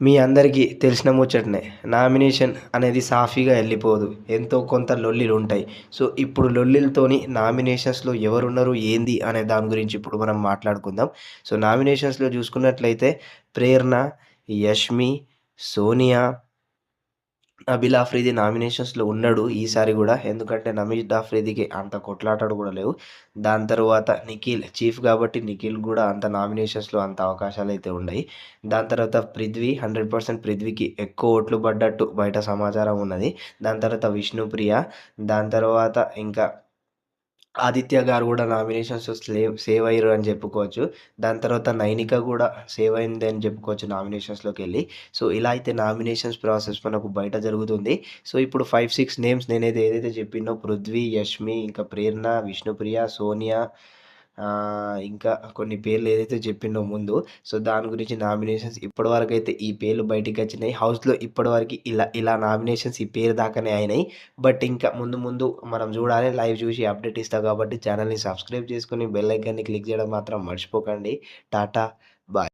మీ అందరికీ తెలిసిన ముచ్చటనే. నామినేషన్ అనేది సాఫీగా ఎళ్ళిపోదు. ఎంతో కొంత లొల్లిలుంటాయి. సో, ఇప్పుడు లొల్లిలతోని నామినేషన్స్‌లో ఎవరున్నారు, ఏంది అనే దాని గురించి ఇప్పుడు మనం మాట్లాడుకుందాం. సో, నామినేషన్స్‌లో చూసుకున్నట్లయితే 'ప్రేరణ', 'యష్మి', 'సోనియా', 'నబీల్ ఆఫ్రిది' నామినేషన్స్‌లో ఉన్నాడు ఈసారి గూడా. ఎందుకంటే 'నబీల్ ఆఫ్రిదికి' అంత కొట్లాటలు గూడా లేవు. దాని తరువాత 'నిఖిల్' చీఫ్ గాబట్టి 'నిఖిల్' గూడా అంత నామినేషన్స్‌లో అంత అవకాశాలైతే ఉండయి. దాని తర్వాత 'పృథ్వీ' 100% 'పృథ్వీకి' ఎక్కువ ఓట్లు పడ్డట్టు బయట సమాచారం ఉన్నది. దాని తర్వాత 'విష్ణుప్రియ', దాని తర్వాత ఇంకా 'ఆదిత్య' గారు గూడా నామినేషన్స్ సేవ్ అయ్యిర్రు అని చెప్పుకోవచ్చు. దాని తర్వాత 'నైనిక' గూడా సేవ్ అయింది అని చెప్పుకోవచ్చు నామినేషన్స్‌లోకెళ్ళి. సో, ఇలా అయితే నామినేషన్స్ ప్రాసెస్ మనకు బయట జరుగుతుంది. సో, ఇప్పుడు 5, 6 నేమ్స్ ఏదైతే చెప్పినో 'పృథ్వీ', 'యష్మి', ఇంకా 'ప్రేరణ', 'విష్ణుప్రియ', 'సోనియా' ఇంకా కొన్ని పేర్లు ఏదైతే చెప్పినో ముందు. సో, దాని గురించి నామినేషన్స్ ఇప్పటివరకైతే ఈ పేర్లు బయటికొచ్చినాయి. హౌస్‌లో ఇప్పటివరకి ఇలా నామినేషన్స్ ఈ పేరు దాకానే అయినాయి. బట్ ఇంకా ముందు ముందు మనం జూడాలి. లైవ్ జూసి అప్డేట్ ఇస్తా కాబట్టి ఛానెల్‌ని సబ్స్క్రైబ్ చేసుకొని బెల్ ఐకాన్‌ని క్లిక్ జేయడం మాత్రం మర్చిపోకండి. టాటా. బాయ్.